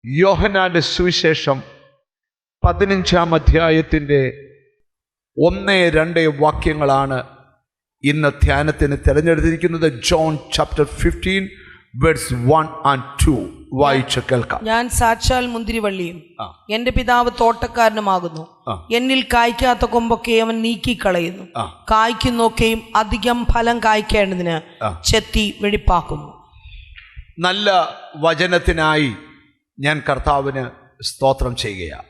യോഹന്നാന്റെ സുവിശേഷം 15-ാം അധ്യായത്തിൻ്റെ 1-2 വാക്യങ്ങളാണ് ഇന്ന് ധ്യാനത്തിന് തിരഞ്ഞെടുത്തിരിക്കുന്നത്. ജോൺ ചാപ്റ്റർ 15 വേഴ്സ് 1 and 2 വായിച്ച് കേൾക്കാം. ഞാൻ സാക്ഷാൽ മുന്തിരിവള്ളിയും എന്റെ പിതാവ് തോട്ടക്കാരനുമാകുന്നു. എന്നിൽ കായ്ക്കാത്ത കൊമ്പൊക്കെ അവൻ നീക്കിക്കളയുന്നു, കായ്ക്കുന്നൊക്കെയും അധികം ഫലം കായ്ക്കേണ്ടതിന് ചെത്തി വെടിപ്പാക്കുന്നു. നല്ല വചനത്തിനായി ഞാൻ കർത്താവിന് സ്തോത്രം ചെയ്യുകയാണ്.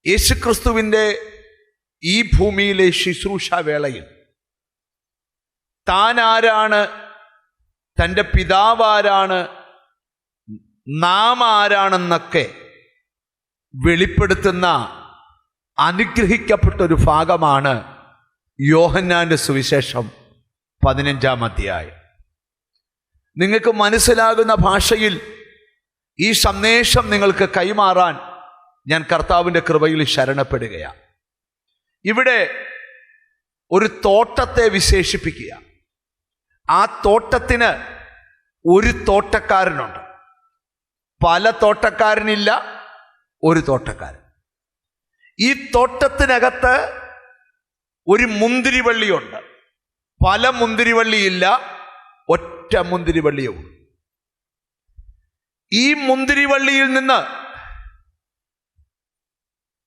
യേശുക്രിസ്തുവിൻ്റെ ഈ ഭൂമിയിലെ ശുശ്രൂഷാവേളയിൽ താൻ ആരാണ്, തൻ്റെ പിതാവ് ആരാണ്, നാം ആരാണെന്നൊക്കെ വെളിപ്പെടുത്തുന്ന അനുഗ്രഹിക്കപ്പെട്ടൊരു ഭാഗമാണ് യോഹന്നാന്റെ സുവിശേഷം 15-ാം അധ്യായം. നിങ്ങൾക്ക് മനസ്സിലാകുന്ന ഭാഷയിൽ ഈ സന്ദേശം നിങ്ങൾക്ക് കൈമാറാൻ ഞാൻ കർത്താവിൻ്റെ കൃപയിൽ ശരണപ്പെടുകയാണ്. ഇവിടെ ഒരു തോട്ടത്തെ വിശേഷിപ്പിക്കുക. ആ തോട്ടത്തിന് ഒരു തോട്ടക്കാരനുണ്ട്. പല തോട്ടക്കാരനില്ല, ഒരു തോട്ടക്കാരൻ. ഈ തോട്ടത്തിനകത്ത് ഒരു മുന്തിരിവള്ളിയുണ്ട്. പല മുന്തിരിവള്ളിയില്ല, ഒറ്റ മുന്തിരിവള്ളിയേ ഉള്ളൂ. ഈ മുന്തിരിവള്ളിയിൽ നിന്ന്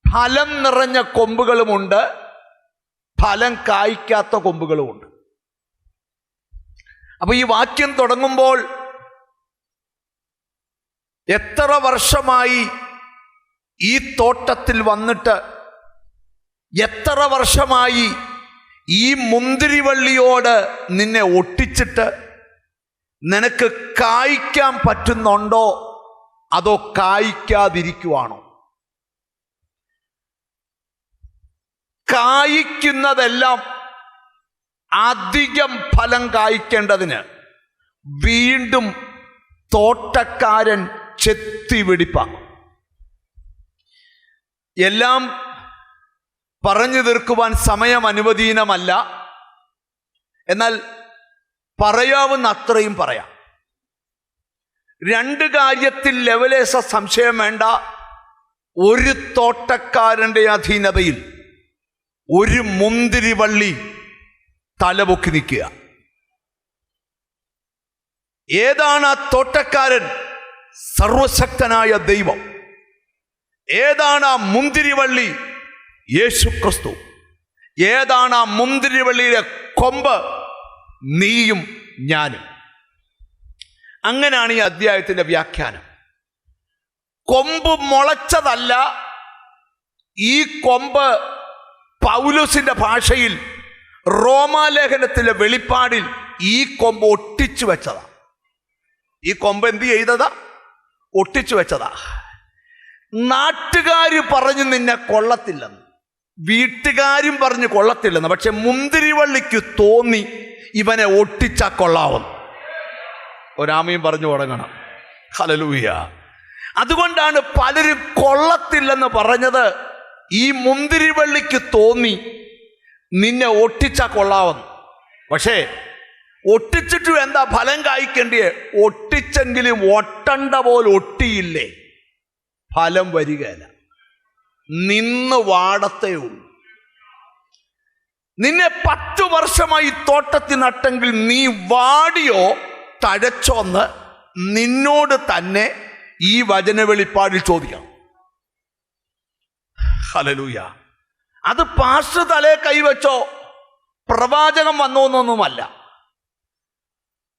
ഫലം നിറഞ്ഞ കൊമ്പുകളുമുണ്ട്, ഫലം കായ്ക്കാത്ത കൊമ്പുകളുമുണ്ട്. അപ്പൊ ഈ വാക്യം തുടങ്ങുമ്പോൾ എത്ര വർഷമായി ഈ തോട്ടത്തിൽ വന്നിട്ട്, എത്ര വർഷമായി ഈ മുന്തിരിവള്ളിയോട് നിന്നെ ഒട്ടിച്ചിട്ട്, നിനക്ക് കായ്ക്കാൻ പറ്റുന്നുണ്ടോ അതോ കായ്ക്കാതിരിക്കുവാണോ? കായ്ക്കുന്നതെല്ലാം അധികം ഫലം കായ്ക്കേണ്ടതിന് വീണ്ടും തോട്ടക്കാരൻ ചെത്തി വെടിപ്പാക്കും. എല്ലാം പറഞ്ഞു തീർക്കുവാൻ സമയം അനുവദീനമല്ല. എന്നാൽ പറയാവുന്ന അത്രയും പറയാം. 2 കാര്യത്തിൽ ലെവലേശ സംശയം വേണ്ട. ഒരു തോട്ടക്കാരൻ്റെ അധീനതയിൽ ഒരു മുന്തിരിവള്ളി തലപൊക്കി നിൽക്കുക. ഏതാണ് ആ തോട്ടക്കാരൻ? സർവശക്തനായ ദൈവം. ഏതാണ് ആ മുന്തിരിവള്ളി? യേശുക്രിസ്തു. ഏതാണ് ആ മുന്തിരിവള്ളിയുടെ കൊമ്പ്? നീയും ഞാനും. അങ്ങനെയാണ് ഈ അധ്യായത്തിന്റെ വ്യാഖ്യാനം. കൊമ്പ് മുളച്ചതല്ല. ഈ കൊമ്പ് പൗലോസിന്റെ ഭാഷയിൽ റോമാലേഖനത്തിലെ വെളിപ്പാടിൽ ഈ കൊമ്പ് ഒട്ടിച്ചു വെച്ചതാ. ഈ കൊമ്പ് എന്ത് ചെയ്തതാ? ഒട്ടിച്ചു വെച്ചതാ. നാട്ടുകാര് പറഞ്ഞു നിന്നെ കൊള്ളത്തില്ലെന്ന്, വീട്ടുകാരും പറഞ്ഞു കൊള്ളത്തില്ലെന്ന്. പക്ഷെ മുന്തിരിവള്ളിക്ക് തോന്നി ഇവനെ ഒട്ടിച്ചാ കൊള്ളാവുന്നു. ഒരാമയും പറഞ്ഞു തുടങ്ങണം. ഹല്ലേലൂയ. അതുകൊണ്ടാണ് പലരും കൊള്ളത്തില്ലെന്ന് പറഞ്ഞത്. ഈ മുന്തിരിവള്ളിക്ക് തോന്നി നിന്നെ ഒട്ടിച്ചാ കൊള്ളാവുന്നു. പക്ഷേ ഒട്ടിച്ചിട്ടും എന്താ ഫലം കായ്ക്കേണ്ടേ? ഒട്ടിച്ചെങ്കിലും ഒട്ടണ്ട പോലെ ഒട്ടിയില്ലേ, ഫലം വരികയില്ല, നിന്ന് വാടത്തേ ഉള്ളൂ. നിന്നെ 10 വർഷമായി തോട്ടത്തിൽ നട്ടെങ്കിൽ നീ വാടിയോ തഴച്ചോന്ന് നിന്നോട് തന്നെ ഈ വചന വെളിപ്പാടിൽ ചോദിക്കണം. ഹല്ലേലൂയ. അത് പാസ്റ്റർ തലേ കൈവച്ചോ പ്രവാചകം വന്നോന്നൊന്നുമല്ല.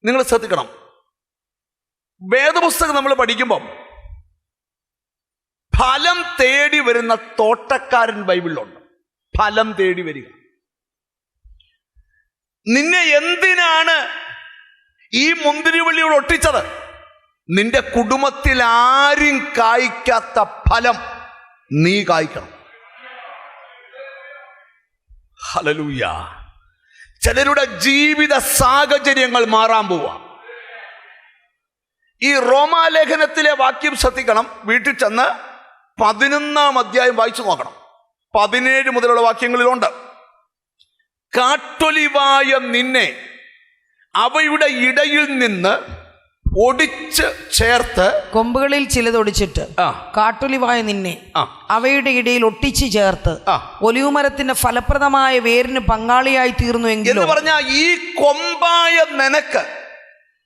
നിങ്ങൾ ശ്രദ്ധിക്കണം. വേദപുസ്തകം നമ്മൾ പഠിക്കുമ്പം ഫലം തേടി വരുന്ന തോട്ടക്കാരൻ ബൈബിളിലുണ്ട്. ഫലം തേടി വരിക. നിന്നെ എന്തിനാണ് ഈ മുന്തിരിവള്ളിയോട് ഒട്ടിച്ചത്? നിന്റെ കുടുംബത്തിൽ ആരും കായ്ക്കാത്ത ഫലം നീ കായ്ക്കണം. ഹല്ലേലൂയ. ചിലരുടെ ജീവിത സാഹചര്യങ്ങൾ മാറാൻ പോവാ. ഈ റോമാലേഖനത്തിലെ വാക്യം ശ്രദ്ധിക്കണം. വീട്ടിൽ ചെന്ന് 11-ാം അധ്യായം വായിച്ചു നോക്കണം. 17 മുതലുള്ള വാക്യങ്ങളിലുണ്ട്. കാട്ടൊലിവായ നിന്നെ അവയുടെ ഇടയിൽ നിന്ന് ഒടിച്ച് ചേർത്ത് കൊമ്പുകളിൽ ചിലതൊടിച്ചിട്ട് കാട്ടൊലിവായ നിന്നെ അവയുടെ ഇടയിൽ ഒട്ടിച്ചു ചേർത്ത് ഒലിവുമരത്തിന്റെ ഫലപ്രദമായ വേരിന് പങ്കാളിയായി തീർന്നു എന്ന് പറഞ്ഞാൽ ഈ കൊമ്പായ നിനക്ക്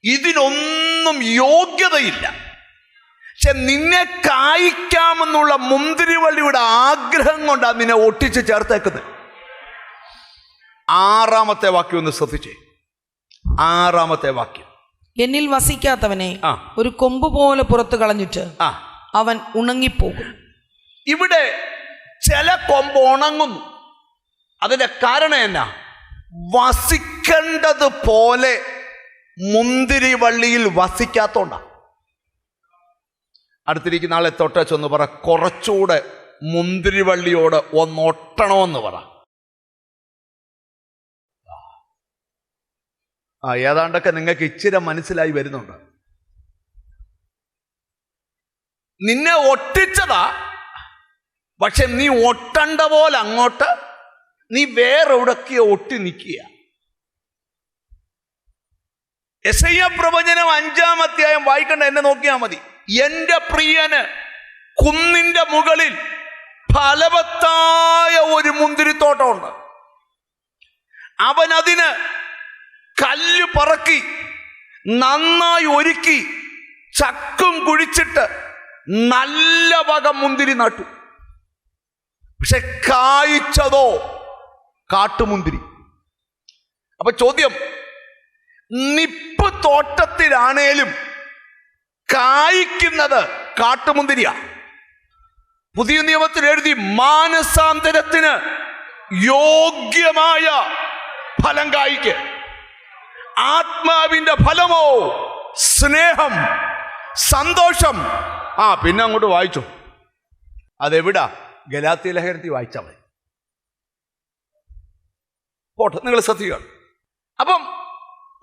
ഇതിനൊന്നും യോഗ്യതയില്ല. പക്ഷെ നിന്നെ കായ്ക്കാമെന്നുള്ള മുന്തിരിവള്ളിയുടെ ആഗ്രഹം കൊണ്ടാണ് നിന്നെ ഒട്ടിച്ച് ചേർത്തേക്കുന്നത്. 6-ാമത്തെ വാക്യം ഒന്ന് ശ്രദ്ധിച്ചേ. 6-ാമത്തെ വാക്യം, എന്നിൽ വസിക്കാത്തവനെ ഒരു കൊമ്പ് പോലെ പുറത്തു കളഞ്ഞിട്ട് അവൻ ഉണങ്ങിപ്പോകും. ഇവിടെ ചില കൊമ്പ് ഉണങ്ങുന്നു. അതിന്റെ കാരണം എന്നാ? വസിക്കേണ്ടത് പോലെ മുന്തിരിവള്ളിയിൽ വസിക്കാത്തോണ്ടാ. അടുത്തിരിക്കുന്ന ആളെ തൊട്ടൊന്ന് പറ, കുറച്ചുകൂടെ മുന്തിരിവള്ളിയോട് ഒന്നൊട്ടണമെന്ന് പറ. ഏതാണ്ടൊക്കെ നിങ്ങൾക്ക് ഇച്ചിരി മനസ്സിലായി വരുന്നുണ്ട്. നിന്നെ ഒട്ടിച്ചതാ, പക്ഷെ നീ ഒട്ടണ്ട പോലെ അങ്ങോട്ട് നീ വേറെ എവിടൊക്കെയോ ഒട്ടി നിൽക്കുക. യെശയ്യാ പ്രവചനം 5-ാം അധ്യായം വായിക്കണ്ട, എന്നെ നോക്കിയാൽ മതി. എന്റെ പ്രിയന് കുന്നിന്റെ മുകളിൽ ഫലവത്തായ ഒരു മുന്തിരിത്തോട്ടമുണ്ട്. അവൻ അതിന് കല്ല് പറക്കി നന്നായി ഒരുക്കി ചക്കും കുഴിച്ചിട്ട് നല്ല വക മുന്തിരി നട്ടു. പക്ഷെ കായ്ച്ചതോ കാട്ടുമുന്തിരി. അപ്പൊ ചോദ്യം, നിപ്പ് തോട്ടത്തിലാണേലും കായ്ക്കുന്നത് കാട്ടുമുന്തിരിയാ. പുതിയ നിയമത്തിൽ എഴുതി, മാനസാന്തരത്തിന് യോഗ്യമായ ഫലം കായ്ക്ക്. ആത്മാവിന്റെ ഫലമോ സ്നേഹം, സന്തോഷം. പിന്നെ അങ്ങോട്ട് വായിച്ചു. അതെവിടാ? ഗലാത്യ ലേഖനത്തിൽ വായിച്ചാൽ മതി. പോട്ടെ, നിങ്ങൾ ശ്രദ്ധിക്കുക. അപ്പം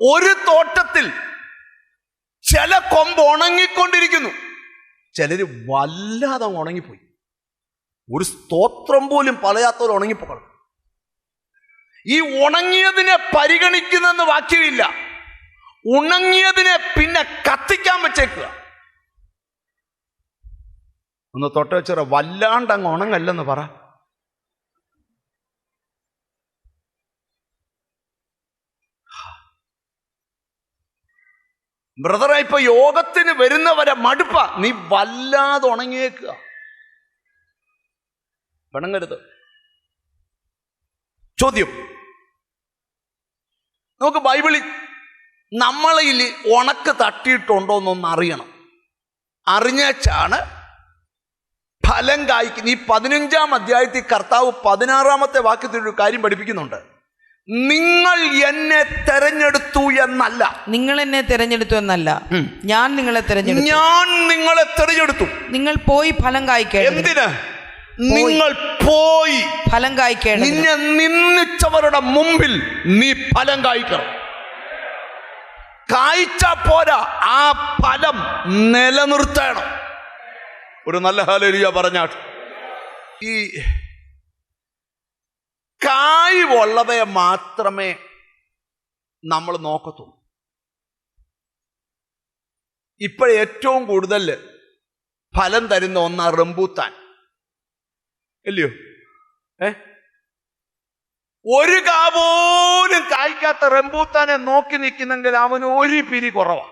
ഒരു തോട്ടത്തിൽ ചില കൊമ്പ് ഉണങ്ങിക്കൊണ്ടിരിക്കുന്നു. ചിലര് വല്ലാതെ ഉണങ്ങിപ്പോയി. ഒരു സ്തോത്രം പോലും പറയാത്തവർ ഉണങ്ങിപ്പോകണം. ഈ ഉണങ്ങിയതിനെ പരിഗണിക്കുന്നെന്ന് വാക്യമില്ല. ഉണങ്ങിയതിനെ പിന്നെ കത്തിക്കാൻ വെച്ചേക്കുക. ഒന്ന് തൊട്ട് വെച്ചറ, വല്ലാണ്ട് അങ്ങ് ഉണങ്ങല്ലെന്ന് പറ. ബ്രദറെ, ഇപ്പൊ യോഗത്തിന് വരുന്നവരെ മടുപ്പ, നീ വല്ലാതെ ഉണങ്ങിയേക്കുക. പിണങ്ങരുത്. ചോദ്യം, നമുക്ക് ബൈബിളിൽ നമ്മളിൽ ഉണക്ക് തട്ടിയിട്ടുണ്ടോ എന്നൊന്ന് അറിയണം. അറിഞ്ഞാണ് ഫലം കായ്ക്കുന്ന. ഈ 15-ാം അധ്യായത്തിൽ കർത്താവ് 16-ാമത്തെ വാക്യത്തിൽ ഒരു കാര്യം പഠിപ്പിക്കുന്നുണ്ട്. നിങ്ങൾ എന്നെ തെരഞ്ഞെടുത്തു എന്നല്ല. നിങ്ങൾ എന്നെ തെരഞ്ഞെടുത്തു എന്നല്ല, ഞാൻ നിങ്ങളെ തെരഞ്ഞെടുത്തു. ഞാൻ നിങ്ങളെ തെരഞ്ഞെടുത്തു. നിങ്ങൾ പോയി ഫലം കായ്ക്കണം. എന്തിന്? നിങ്ങൾ പോയി ഫലം കായ്ക്കണം. നിന്നെ നിന്ദിച്ചവരുടെ മുമ്പിൽ നീ ഫലം കായ്ക്കണം. കായ്ച്ച പോരാ, ആ ഫലം നിലനിർത്തണം. ഒരു നല്ല ഹല്ലേലൂയ പറഞ്ഞാട്ട്. ഈ കായ്വുള്ളവയെ മാത്രമേ നമ്മൾ നോക്കത്തുള്ളൂ. ഇപ്പോഴേറ്റവും കൂടുതൽ ഫലം തരുന്ന ഒന്നാ റംബൂത്താൻ, ഇല്ലയോ? ഒരു കാ പോലും കായ്ക്കാത്ത റംബൂത്താനെ നോക്കി നിൽക്കുന്നെങ്കിൽ അവന് ഒരു പിരി കുറവാ.